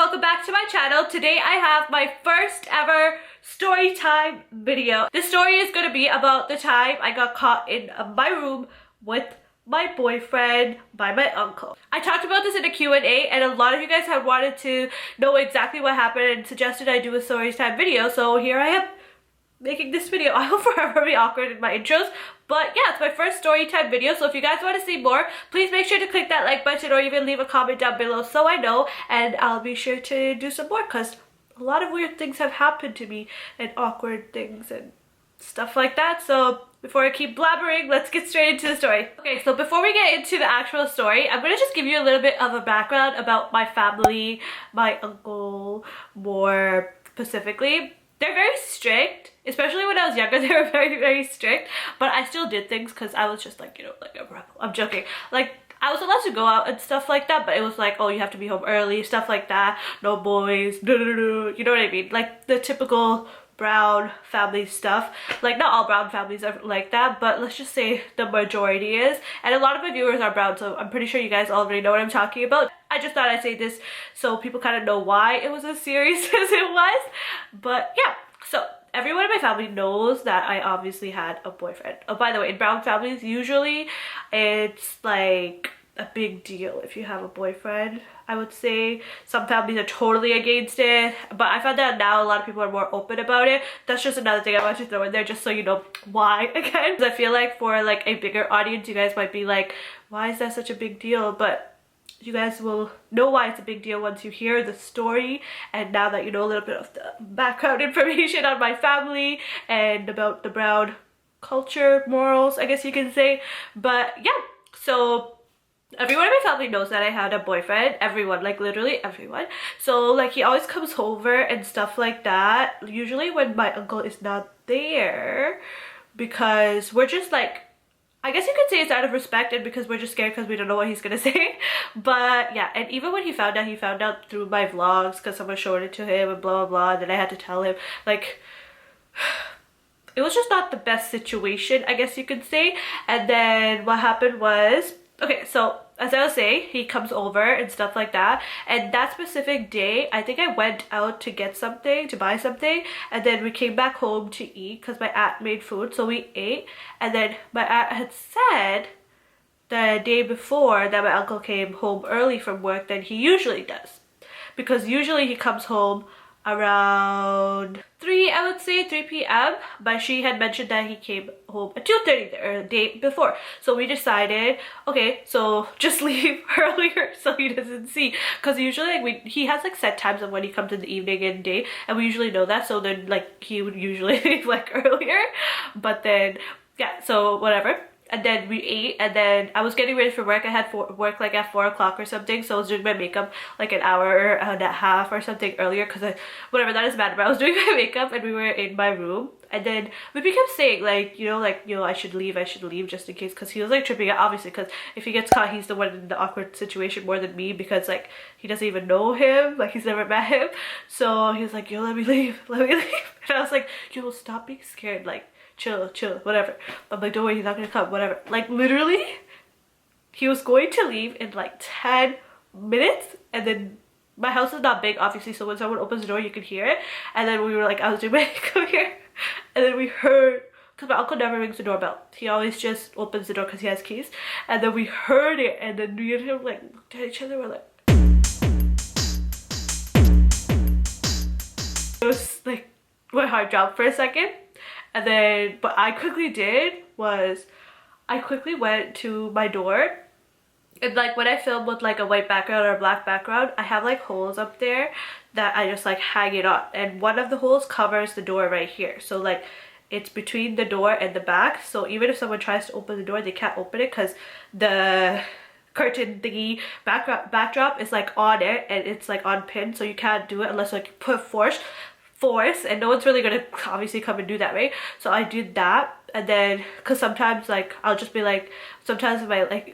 welcome back to my channel. Today I have my first ever story time video. This story is going to be about the time I got caught in my room with my boyfriend by my uncle. I talked about this in a Q&A and a lot of you guys had wanted to know exactly what happened and suggested I do a story time video, so here I am making this video. I hope I'm very awkward in my intros, but yeah, it's my first story time video, so if you guys want to see more, please make sure to click that like button or even leave a comment down below so I know, and I'll be sure to do some more because a lot of weird things have happened to me and awkward things and stuff like that. So before I keep blabbering, let's get straight into the story. Okay, so before we get into the actual story, I'm gonna just give you a little bit of a background about my family, my uncle more specifically. They're very strict, especially when I was younger. They were very strict, but I still did things because I was just like, you know, like a rebel. I'm joking. Like, I was allowed to go out and stuff like that, but it was like, oh, you have to be home early, stuff like that. No boys, you know what I mean? Like the typical brown family stuff. Like, not all brown families are like that, but let's just say the majority is. And a lot of my viewers are brown, so I'm pretty sure you guys already know what I'm talking about. I just thought I'd say this so people kind of know why it was as serious as it was. But yeah, so everyone in my family knows that I obviously had a boyfriend. Oh, by the way, in brown families, usually it's like a big deal if you have a boyfriend. I would say some families are totally against it, but I found that now a lot of people are more open about it. That's just another thing I want to throw in there just so you know why again. I feel like for like a bigger audience, you guys might be like, why is that such a big deal? But you guys will know why it's a big deal once you hear the story, and now that you know a little bit of the background information on my family and about the brown culture, morals, I guess you can say. But yeah, so everyone in my family knows that I had a boyfriend. Everyone, like literally everyone. So like he always comes over and stuff like that, usually when my uncle is not there, because we're just like, I guess you could say it's out of respect and because we're just scared because we don't know what he's gonna say. But yeah, and even when he found out through my vlogs because someone showed it to him and blah blah blah, and then I had to tell him. Like, it was just not the best situation, I guess you could say. And then what happened was, okay, so as I was saying, he comes over and stuff like that, and that specific day I think I went out to get something, to buy something, and then we came back home to eat because my aunt made food, so we ate. And then my aunt had said the day before that my uncle came home early from work than he usually does, because usually he comes home around 3, I would say 3 p.m, but she had mentioned that he came home at 2:30 the day before. So we decided, okay, so just leave earlier so he doesn't see, because usually like he has like set times of when he comes in the evening and day, and we usually know that. So then like he would usually leave like earlier, but then yeah, so whatever. And then we ate, and then I was getting ready for work. I had work like at 4 o'clock or something, so I was doing my makeup like an hour and a half or something earlier, because whatever, that doesn't matter, but I was doing my makeup and we were in my room. And then we became saying like, you know, I should leave just in case, because he was like tripping out obviously, because if he gets caught, he's the one in the awkward situation more than me, because like he doesn't even know him, like he's never met him. So he was like, yo, let me leave. And I was like, yo, stop being scared, like chill, whatever. I'm like, don't worry, he's not gonna come, whatever. Like literally he was going to leave in like 10 minutes, and then my house is not big obviously, so when someone opens the door you can hear it. And then we were like, I was doing my makeup here, and then we heard, because my uncle never rings the doorbell, he always just opens the door because he has keys. And then we heard it, and then me and him like looked at each other, we're like, it was like my heart dropped for a second. And then what I quickly did was I quickly went to my door, and like when I film with like a white background or a black background, I have like holes up there that I just like hang it on, and one of the holes covers the door right here, so like it's between the door and the back, so even if someone tries to open the door they can't open it because the curtain thingy backdrop is like on it, and it's like on pin, so you can't do it unless like you put force, and no one's really gonna obviously come and do that, right? So I did that. And then because sometimes like I'll just be like, sometimes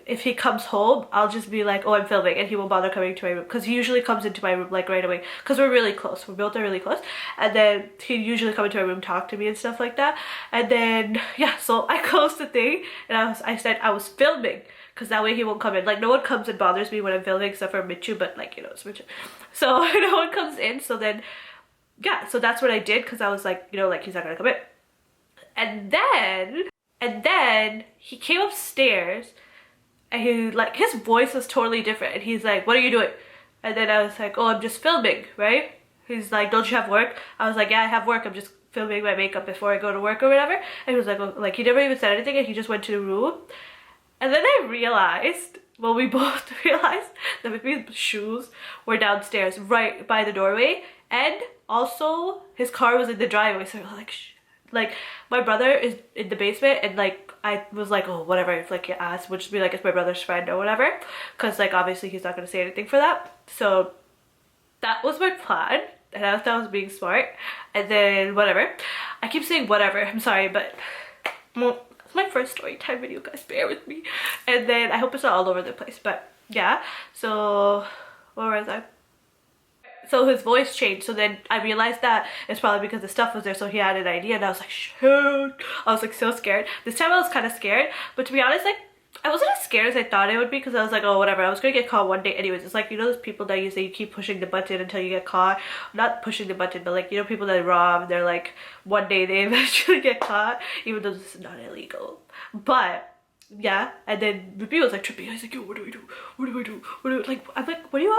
if he comes home, I'll just be like, oh, I'm filming, and he won't bother coming to my room, because he usually comes into my room like right away, because we're really close, we're both really close. And then he'd usually come into my room, talk to me and stuff like that. And then yeah, so I closed the thing and I said I was filming, because that way he won't come in. Like no one comes and bothers me when I'm filming except for Michu, but like, you know, it's Michu, so no one comes in. So then yeah, so that's what I did, because I was like, you know, like he's not gonna come in. And then he came upstairs, and he like, his voice was totally different, and he's like, what are you doing? And then I was like, oh, I'm just filming, right? He's like, don't you have work? I was like, yeah, I have work, I'm just filming my makeup before I go to work or whatever. And he was like, oh, like he never even said anything, and he just went to the room. And then I realized, well, we both realized that Vippy's shoes were downstairs right by the doorway, and also his car was in the driveway. So I was like, like my brother is in the basement, and like I was like, oh, whatever, if like you ask, we'll just be like, it's my brother's friend or whatever, because like obviously he's not gonna say anything for that. So that was my plan, and I thought I was being smart. And then whatever, I keep saying whatever, I'm sorry, but well, it's my first story time video, guys, bear with me. And then I hope it's not all over the place, but yeah. So where was I? So his voice changed, so then I realized that it's probably because the stuff was there, so he had an idea, and I was like, shoot. I was like so scared. This time I was kind of scared, but to be honest, like I wasn't as scared as I thought I would be, because I was like, oh, whatever, I was gonna get caught one day anyways. It's like, you know those people that you say you keep pushing the button until you get caught? Not pushing the button, but like, you know, people that rob, they're like, one day they eventually get caught, even though this is not illegal. But yeah, and then Vippy was like tripping. I was like, yo, what do we do? What do I do? What do I, like, I'm like, what do you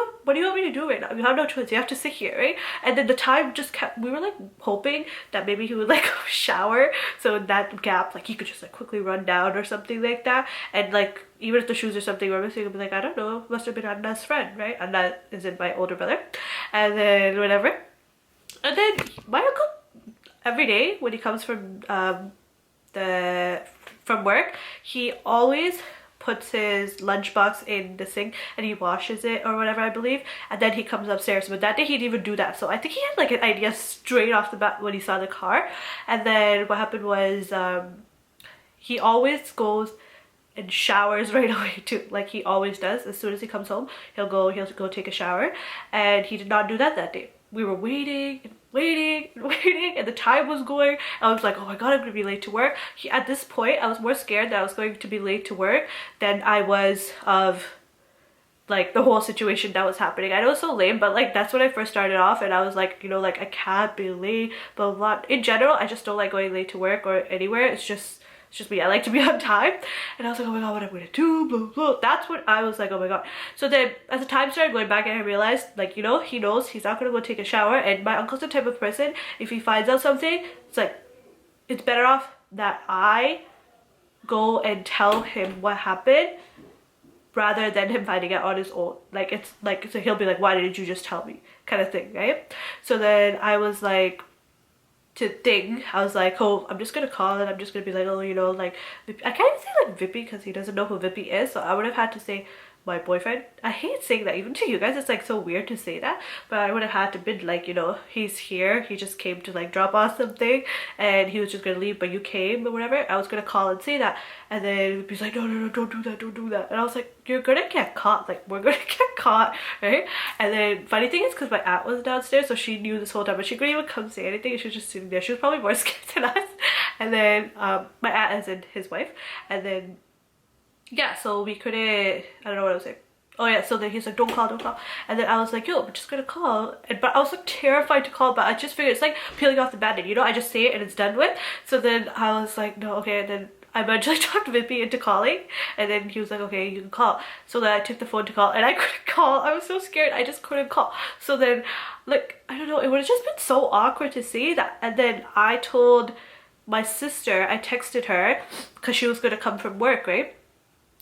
want me to do right now? You have no choice, you have to sit here, right? And then the time just kept, we were like hoping that maybe he would like shower, so in that gap like he could just like quickly run down or something like that. And like even if the shoes or something were missing, I'd be like, I don't know, must have been Anna's friend, right? Anna isn't my older brother. And then whatever, and then my uncle, every day when he comes from work, he always puts his lunchbox in the sink and he washes it or whatever, I believe, and then he comes upstairs. But that day he didn't even do that, so I think he had like an idea straight off the bat when he saw the car. And then what happened was he always goes and showers right away too, like he always does. As soon as he comes home, he'll go take a shower, and he did not do that that day. We were waiting and waiting and waiting, and the time was going. I was like, oh my god, I'm gonna be late to work. At this point I was more scared that I was going to be late to work than I was of like the whole situation that was happening. I know it's so lame, but like that's when I first started off, and I was like, you know, like I can't be late, blah blah blah. In general, I just don't like going late to work or anywhere. It's just me. I like to be on time. And I was like, oh my god, what am I gonna do, blah blah. That's what I was like, oh my god. So then as the time started going back, and I realized, like, you know, he knows he's not gonna go take a shower. And my uncle's the type of person, if he finds out something, it's like, it's better off that I go and tell him what happened rather than him finding out on his own. Like, it's like, so he'll be like, why didn't you just tell me, kind of thing, right? So then I was like, I was like, oh, I'm just gonna call and I'm just gonna be like, oh, you know, like, I can't even say like Vippy because he doesn't know who Vippy is, so I would have had to say my boyfriend. I hate saying that even to you guys, it's like so weird to say that, but I would have had to been like, you know, he's here, he just came to like drop off something and he was just gonna leave, but you came or whatever. I was gonna call and say that, and then he's like, no, don't do that, don't do that. And I was like, you're gonna get caught, like we're gonna get caught, right? And then funny thing is, because my aunt was downstairs, so she knew this whole time, but she couldn't even come say anything. She was just sitting there. She was probably more scared than us. And then my aunt, as in his wife, and then yeah, so we couldn't, I don't know what I was saying. Oh yeah, so then he's like, don't call. And then I was like, yo, I'm just gonna call. But I was like terrified to call, but I just figured it's like peeling off the band-aid, you know, I just say it and it's done with. So then I was like, no, okay. And then I eventually talked Vippy into calling, and then he was like, okay, you can call. So then I took the phone to call, and I couldn't call. I was so scared, I just couldn't call. So then, like, I don't know, it would have just been so awkward to say that. And then I told my sister, I texted her because she was gonna come from work, right?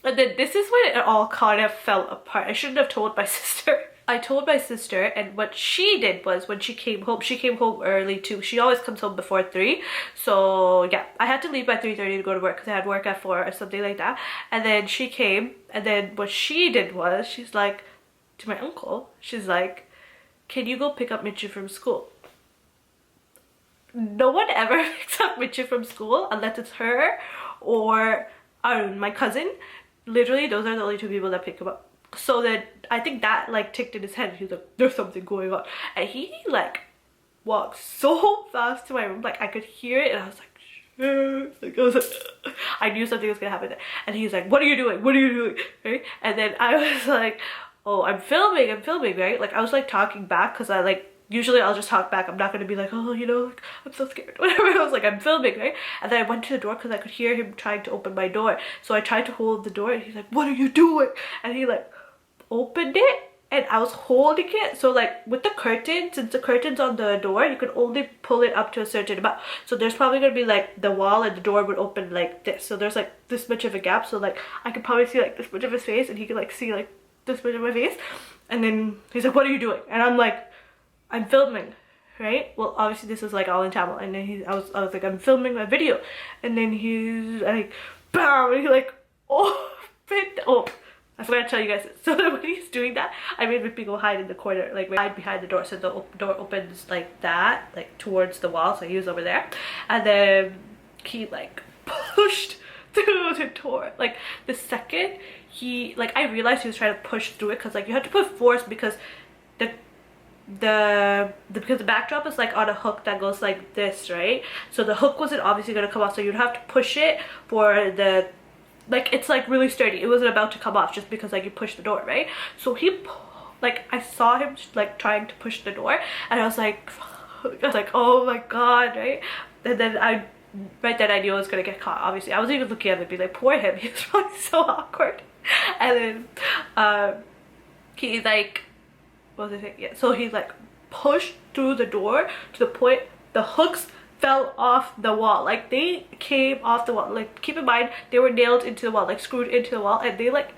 And then this is when it all kind of fell apart. I shouldn't have told my sister. I told my sister, and what she did was, when she came home early too. She always comes home before 3. So yeah, I had to leave by 3:30 to go to work because I had work at 4 or something like that. And then she came, and then what she did was, she's like, to my uncle, she's like, can you go pick up Michu from school? no one ever picks up Mitchie from school unless it's her or my cousin. Literally, those are the only two people that pick him up. So then I think that like ticked in his head. He was like, there's something going on. And he like walked so fast to my room. Like I could hear it and I was like, shit. Like, I was like, I knew something was gonna happen there. And he's like, what are you doing? What are you doing? Right? And then I was like, oh, I'm filming, right? Like I was like talking back because I like, usually I'll just talk back. I'm not gonna be like, oh, you know, like, I'm so scared. Whatever. I was like, I'm filming, right? And then I went to the door because I could hear him trying to open my door. So I tried to hold the door and he's like, what are you doing? And he like opened it and I was holding it. So like with the curtain, since the curtain's on the door, you can only pull it up to a certain amount. So there's probably gonna be like the wall and the door would open like this. So there's like this much of a gap. So like I could probably see like this much of his face and he could like see like this much of my face. And then he's like, what are you doing? And I'm like, I'm filming, right? Well, obviously this is like all in Tamil. And then I was like, I'm filming my video. And then he's like, bam, and he like opened. Oh, I forgot to tell you guys. So then when he's doing that, I made Vippy go hide in the corner, like hide behind the door. So the door opens like that, like towards the wall. So he was over there. And then he like pushed through the door. Like the second he, like I realized he was trying to push through it because like you have to put force because because the backdrop is like on a hook that goes like this, right? So the hook wasn't obviously gonna come off, so you'd have to push it for the, like it's like really sturdy. It wasn't about to come off just because like you push the door, right? So he like I saw him like trying to push the door and I was like oh my god, right? And then right then I knew I was gonna get caught. Obviously I was even looking at him and be like, poor him, he was probably so awkward. And then he like, what was I saying? Yeah, so he like pushed through the door to the point the hooks fell off the wall. Like they came off the wall. Like keep in mind they were nailed into the wall, like screwed into the wall, and they like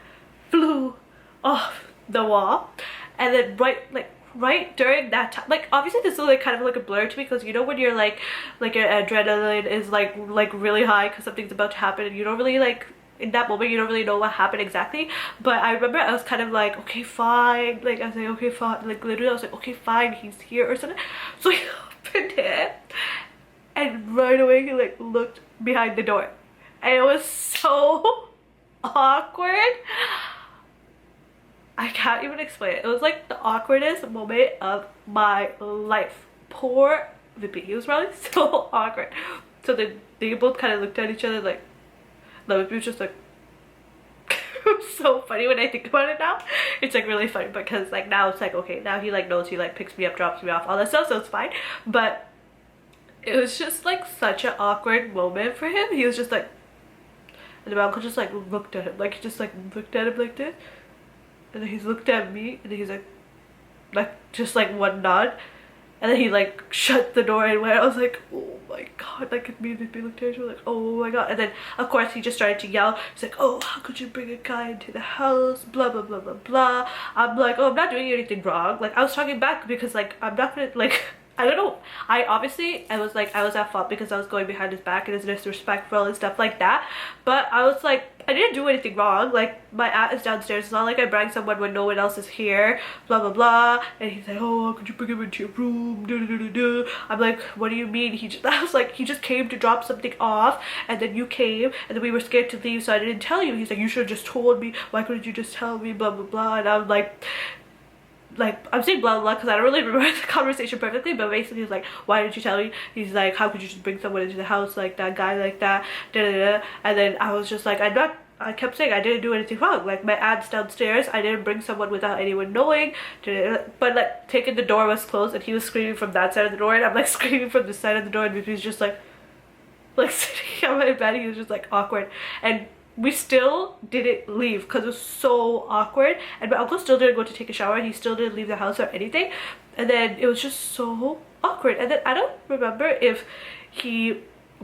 flew off the wall. And then right during that time, like obviously this is like kind of like a blur to me because you know when you're like your adrenaline is like really high because something's about to happen and you don't really like, in that moment you don't really know what happened exactly. But I remember I was kind of like, okay fine, like I was like, okay fine, like literally I was like, okay fine, he's here or something. So he opened it and right away he like looked behind the door and it was so awkward. I can't even explain it. It was like the awkwardest moment of my life. Poor Vippy, he was probably so awkward. So then they both kind of looked at each other like, it was just like so funny when I think about it now. It's like really funny because like now it's like, okay, now he like knows, he like picks me up, drops me off, all that stuff, so it's fine. But it was just like such an awkward moment for him. He was just like, and my uncle just like looked at him, like he just like looked at him like this, and then he's looked at me and then he's like just like one nod. And then he like shut the door and went. I was like, oh my god, like it made me look at him like, oh my god. And then of course he just started to yell. He's like, oh, how could you bring a guy into the house, blah blah blah blah blah. I'm like, oh, I'm not doing anything wrong. Like I was talking back because like I'm not gonna like, I don't know. I was like, I was at fault because I was going behind his back and it's disrespectful and stuff like that. But I was like, I didn't do anything wrong. Like my aunt is downstairs. It's not like I bring someone when no one else is here. Blah blah blah. And he's like, oh, how could you bring him into your room? Duh, duh, duh, duh, duh. I'm like, what do you mean? I was like, he just came to drop something off, and then you came, and then we were scared to leave, so I didn't tell you. He's like, you should have just told me. Why couldn't you just tell me? Blah blah blah. And I'm like I'm saying blah blah blah because I don't really remember the conversation perfectly, but basically he's like, why didn't you tell me? He's like, how could you just bring someone into the house like that guy like that, da, da, da. And then I was just like, I kept saying I didn't do anything wrong. Like my aunt's downstairs, I didn't bring someone without anyone knowing, but like taking the door was closed and he was screaming from that side of the door and I'm like screaming from the side of the door and he's just like sitting on my bed. He was just like awkward, and we still didn't leave because it was so awkward, and my uncle still didn't go to take a shower and he still didn't leave the house or anything. And then it was just so awkward. And then I don't remember if he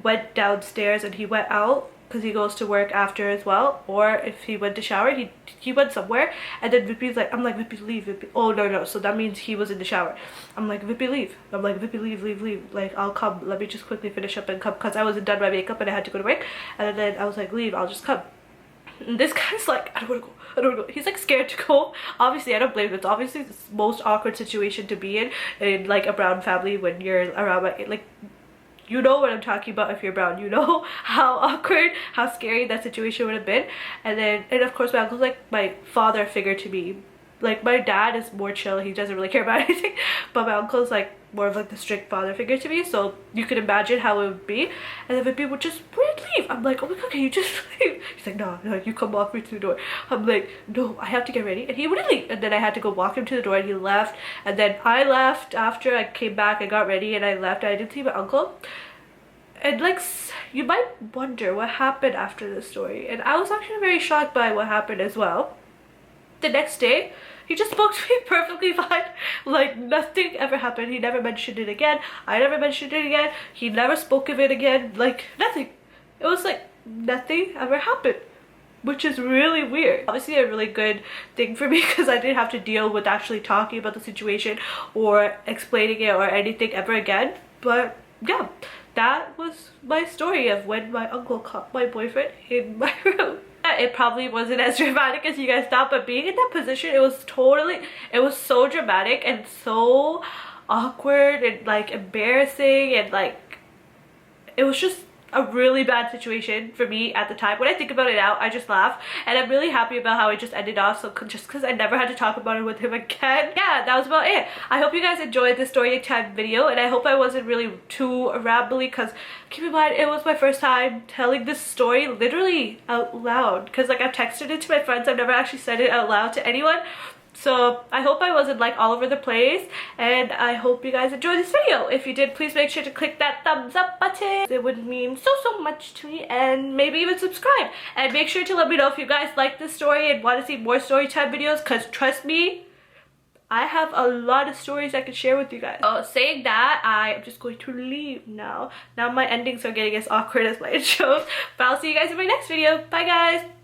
went downstairs and he went out because he goes to work after as well, or if he went to shower. He went somewhere, and then Vippy's like, I'm like, Vippy, leave, Vippy. Oh no, so that means he was in the shower. I'm like, Vippy, leave. I'm like, Vippy, leave, like I'll come, let me just quickly finish up and come, because I wasn't done my makeup and I had to go to work. And then I was like, leave, I'll just come. And this guy's like, I don't want to go. He's like scared to go. Obviously I don't blame him. It's obviously the most awkward situation to be in like a brown family when you're around like you know what I'm talking about if you're brown. You know how awkward, how scary that situation would have been. And of course my uncle's like my father figure to me. Like my dad is more chill, he doesn't really care about anything, but my uncle's like more of like the strict father figure to me, so you can imagine how it would be. And then Vippy would just leave. I'm like, oh my god, can you just leave? He's like, no, you come walk me to the door. I'm like, no, I have to get ready, and he wouldn't leave. And then I had to go walk him to the door, and he left. And then I left after I came back, I got ready and I left. I didn't see my uncle. And like, you might wonder what happened after this story, and I was actually very shocked by what happened as well. The next day, he just spoke to me perfectly fine. Like nothing ever happened. He never mentioned it again. I never mentioned it again. He never spoke of it again. Like nothing. It was like nothing ever happened, which is really weird. Obviously a really good thing for me because I didn't have to deal with actually talking about the situation or explaining it or anything ever again. But yeah, that was my story of when my uncle caught my boyfriend in my room. It probably wasn't as dramatic as you guys thought, but being in that position, it was so dramatic and so awkward and like embarrassing, and like it was just a really bad situation for me at the time. When I think about it now, I just laugh, and I'm really happy about how it just ended off, so just because I never had to talk about it with him again. Yeah, that was about it. I hope you guys enjoyed this story time video, and I hope I wasn't really too rambly, because keep in mind it was my first time telling this story literally out loud, because like I've texted it to my friends, I've never actually said it out loud to anyone. So I hope I wasn't like all over the place, and I hope you guys enjoyed this video. If you did, please make sure to click that thumbs up button. It would mean so much to me, and maybe even subscribe. And make sure to let me know if you guys like this story and want to see more story time videos, because trust me, I have a lot of stories I can share with you guys. Saying that, I am just going to leave now. Now my endings are getting as awkward as my intros, but I'll see you guys in my next video. Bye guys!